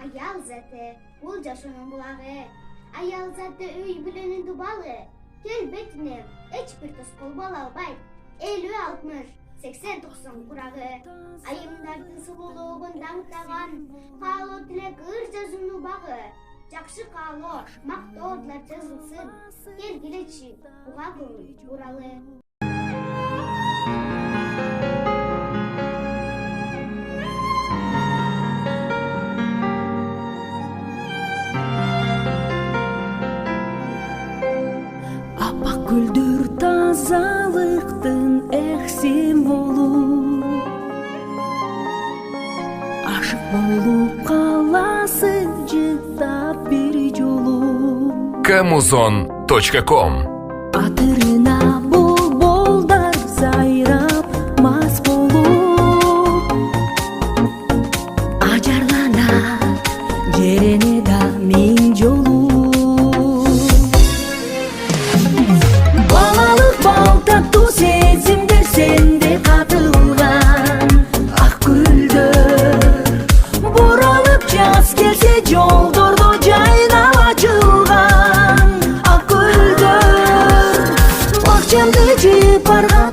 Аял заты, бул жашоонун булагы. Аял заты үй бүлөнүн дубалы. Келбетине эч бир тоскоол боло албайт. 50, 60, 80, 90 курагы. Айымдардын сулуулугун даңктаган, каалоо тилек ыр жазууну багы. Жакшы каалоо, мактоолор жазылсын. Келгилечи, буга көңүл буралы. Аппак гүлдөр тазалыктын эх символу. Ашык болуп каласың жыттап бир жолу. Kamuzon.com Атырына болдар сайрап мас болуп. Ажарлана жерене да миң жолу. Балалык бал таттуу сезимдер сенде катылган. Ак гүлдөр буралып жаз келсе жолдордо жайнап ачылган. Ак гүлдөр бакчамды жыпарга